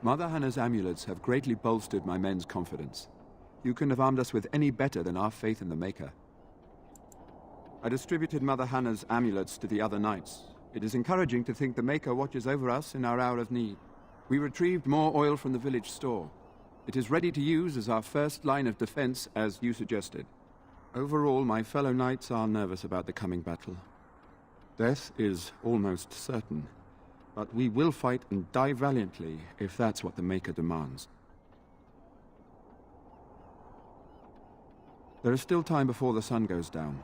Mother Hannah's amulets have greatly bolstered my men's confidence. You couldn't have armed us with any better than our faith in the Maker. I distributed Mother Hannah's amulets to the other knights. It is encouraging to think the Maker watches over us in our hour of need. We retrieved more oil from the village store. It is ready to use as our first line of defense, as you suggested. Overall, my fellow knights are nervous about the coming battle. Death is almost certain, but we will fight and die valiantly if that's what the Maker demands. There is still time before the sun goes down.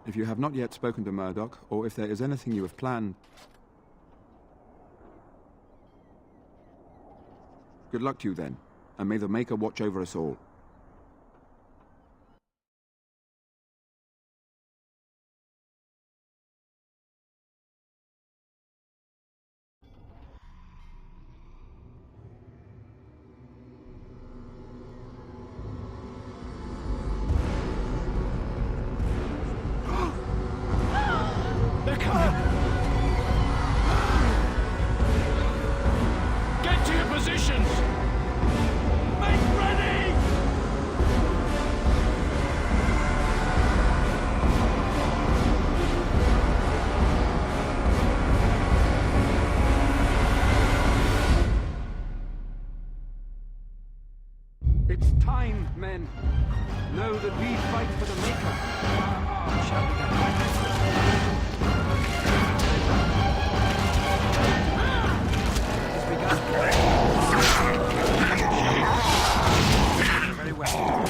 If you have not yet spoken to Murdoch, or if there is anything you have planned... Good luck to you then, and may the Maker watch over us all. They're coming! Get to your positions! Make ready! It's time, men. Know that we fight for the Maker. Shall we go? Very well.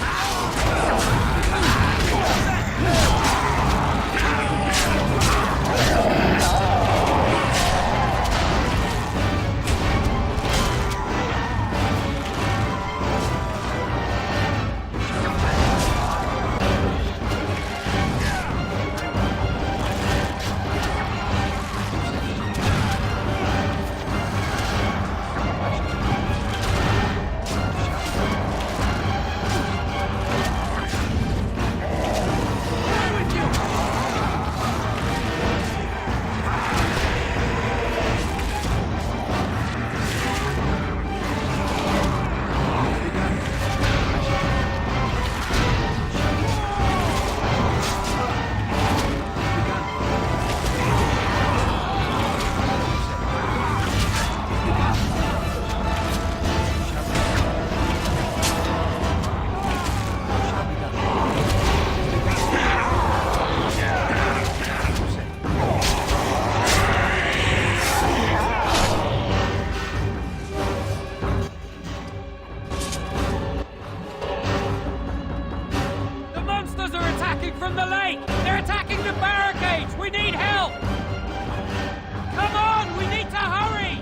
From the lake! They're attacking the barricades! We need help! Come on! We need to hurry!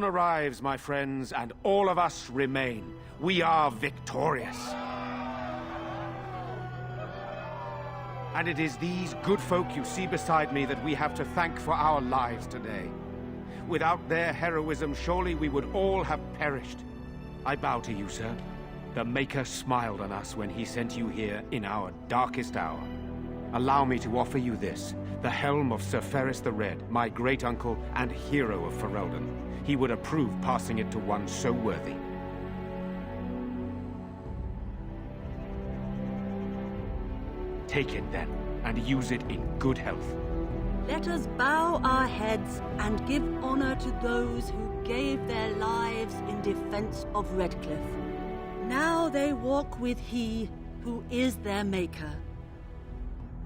dawn arrives, my friends, and all of us remain. We are victorious. And it is these good folk you see beside me that we have to thank for our lives today. Without their heroism, surely we would all have perished. I bow to you, sir. The Maker smiled on us when he sent you here in our darkest hour. Allow me to offer you this, the helm of Sir Ferris the Red, my great-uncle and hero of Ferelden. He would approve passing it to one so worthy. Take it then, and use it in good health. Let us bow our heads and give honor to those who gave their lives in defense of Redcliffe. Now they walk with he who is their maker.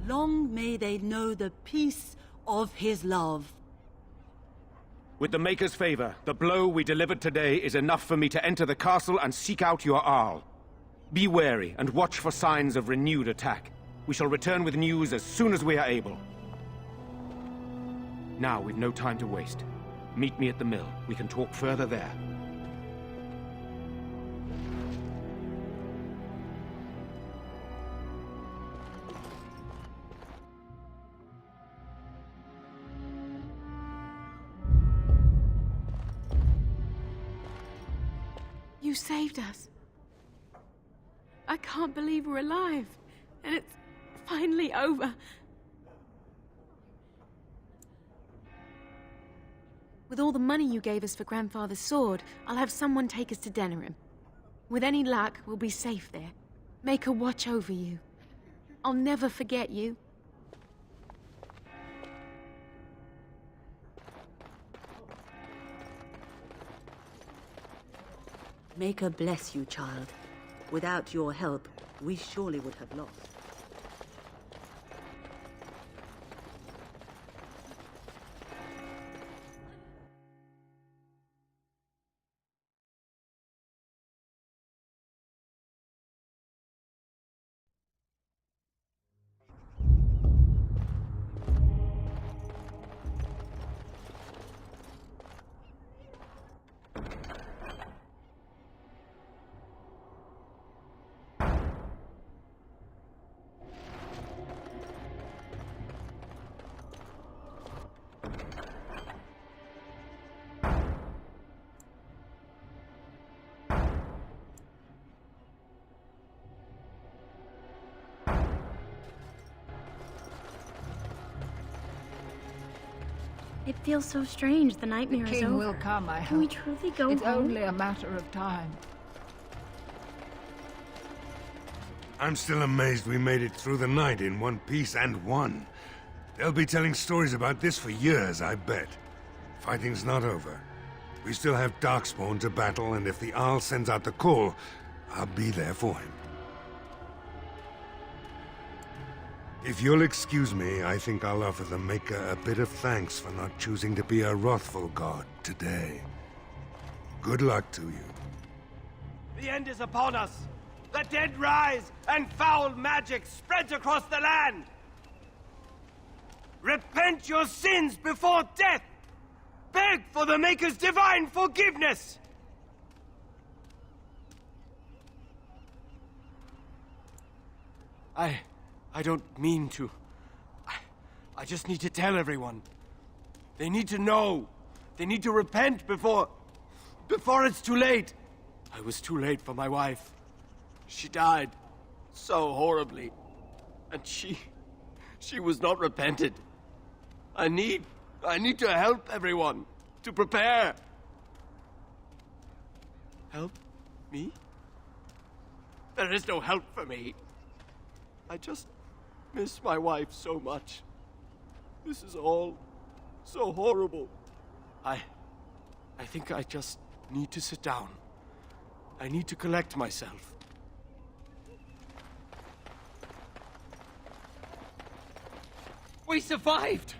Long may they know the peace of his love. With the Maker's favor, the blow we delivered today is enough for me to enter the castle and seek out your Arl. Be wary and watch for signs of renewed attack. We shall return with news as soon as we are able. Now, we've no time to waste. Meet me at the mill. We can talk further there. You saved us. I can't believe we're alive. And it's finally over. With all the money you gave us for Grandfather's sword, I'll have someone take us to Denerim. With any luck, we'll be safe there. Make her watch over you. I'll never forget you. Maker bless you, child. Without your help, we surely would have lost. It feels so strange. The nightmare The is king over. will come, I hope. Can we truly go It's home? only a matter of time. I'm still amazed we made it through the night in one piece and won. They'll be telling stories about this for years, I bet. Fighting's not over. We still have Darkspawn to battle, and if the Arl sends out the call, I'll be there for him. If you'll excuse me, I think I'll offer the Maker a bit of thanks for not choosing to be a wrathful god today. Good luck to you. The end is upon us. The dead rise, and foul magic spreads across the land. Repent your sins before death. Beg for the Maker's divine forgiveness. I don't mean to. I just need to tell everyone. They need to know. They need to repent before it's too late. I was too late for my wife. She died so horribly. And she was not repented. I need to help everyone, to prepare. Help me? There is no help for me. I just miss my wife so much. This is all so horrible. I think I just need to sit down. I need to collect myself. We survived!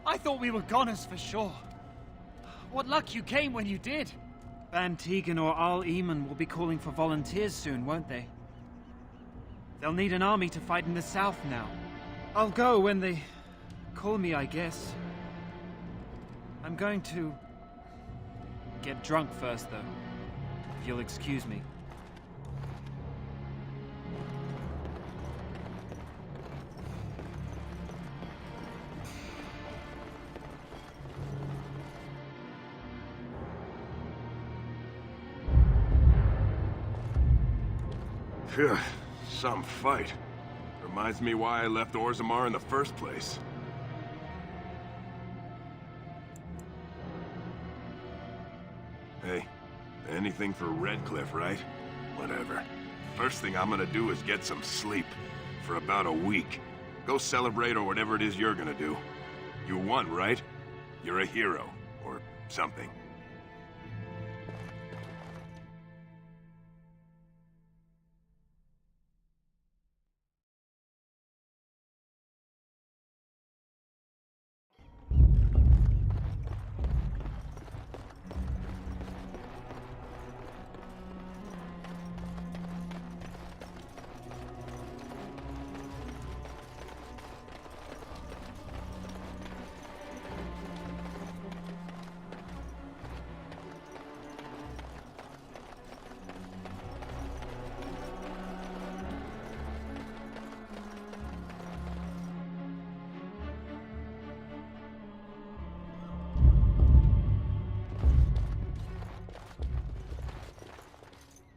I thought we were goners for sure. What luck you came when you did. Van Tegan or Al Eamon will be calling for volunteers soon, won't they? They'll need an army to fight in the south now. I'll go when they call me, I guess. I'm going to Get drunk first, though. If you'll excuse me. Phew, some fight. Reminds me why I left Orzammar in the first place. Hey, anything for Redcliffe, right? Whatever. First thing I'm gonna do is get some sleep. For about a week. Go celebrate or whatever it is you're gonna do. You won, right? You're a hero. Or something.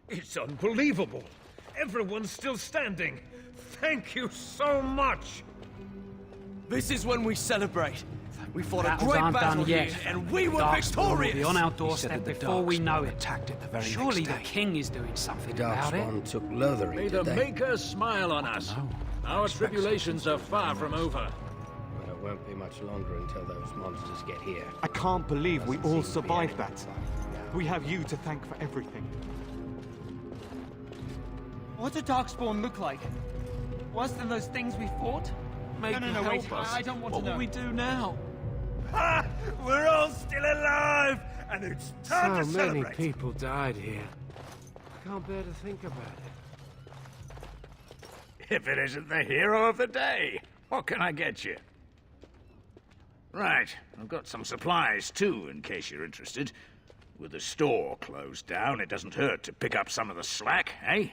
It's unbelievable. Everyone's still standing. Thank you so much. This is when we celebrate. We fought a Battles great aren't battle done yet. here, and we were Darkspawn victorious. will be on our He said doorstep that the before we know it. attacked it the very Surely next the day. king is doing something The about it. Darkspawn took Lothering, May did the they? Maker smile on us. Our tribulations are far from over. Well, it won't be much longer until those monsters get here. I can't believe we Doesn't all seem to be survived any that. fight now. We have you to thank for everything. What do Darkspawn look like? Worse than those things we fought? Maybe no, wait. help us. I don't want what to know. will we do now? Ha! We're all still alive, and it's time to So many celebrate. people died here. I can't bear to think about it. If it isn't the hero of the day, what can I get you? Right, I've got some supplies too, in case you're interested. With the store closed down, it doesn't hurt to pick up some of the slack, eh?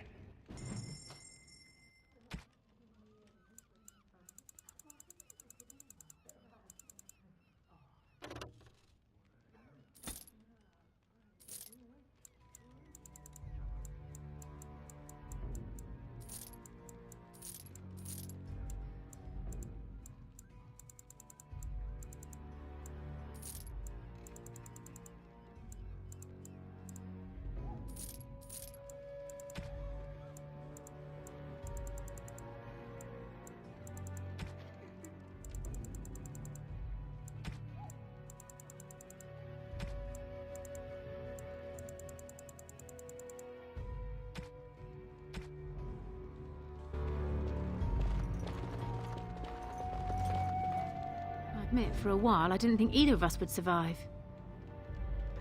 I admit, for a while, I didn't think either of us would survive.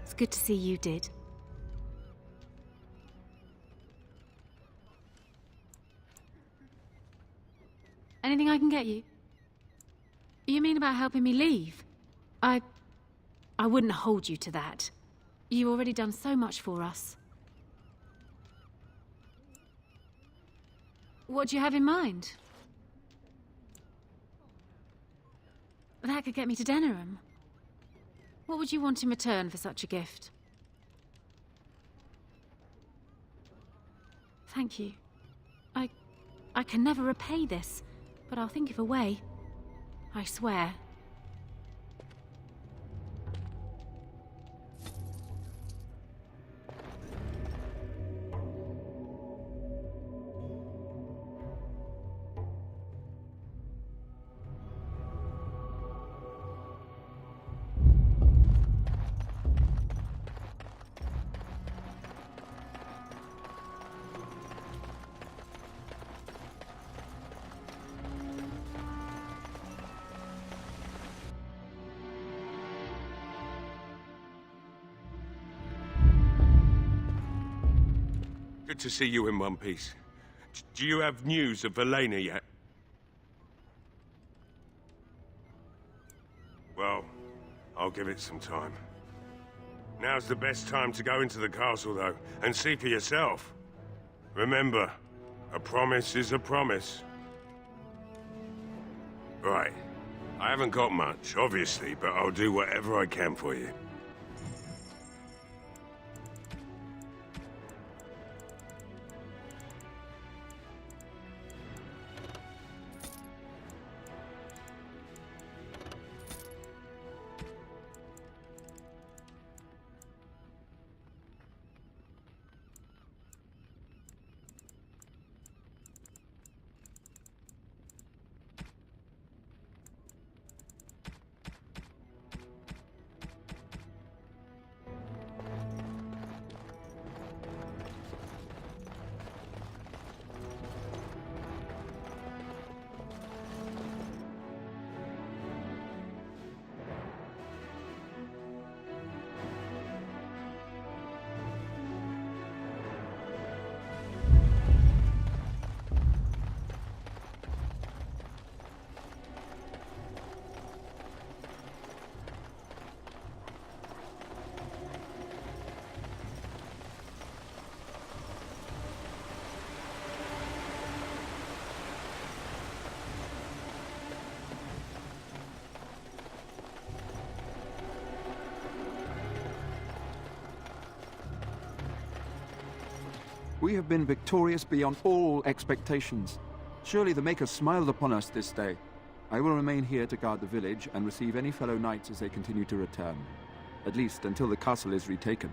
It's good to see you did. Anything I can get you? You mean about helping me leave? I wouldn't hold you to that. You've already done so much for us. What do you have in mind? That could get me to Denerim. What would you want in return for such a gift? Thank you. I can never repay this, but I'll think of a way. I swear. Good to see you in one piece. Do you have news of Elena yet? Well, I'll give it some time. Now's the best time to go into the castle, though, and see for yourself. Remember, a promise is a promise. Right. I haven't got much, obviously, but I'll do whatever I can for you. We have been victorious beyond all expectations. Surely the Maker smiled upon us this day. I will remain here to guard the village and receive any fellow knights as they continue to return. At least until the castle is retaken.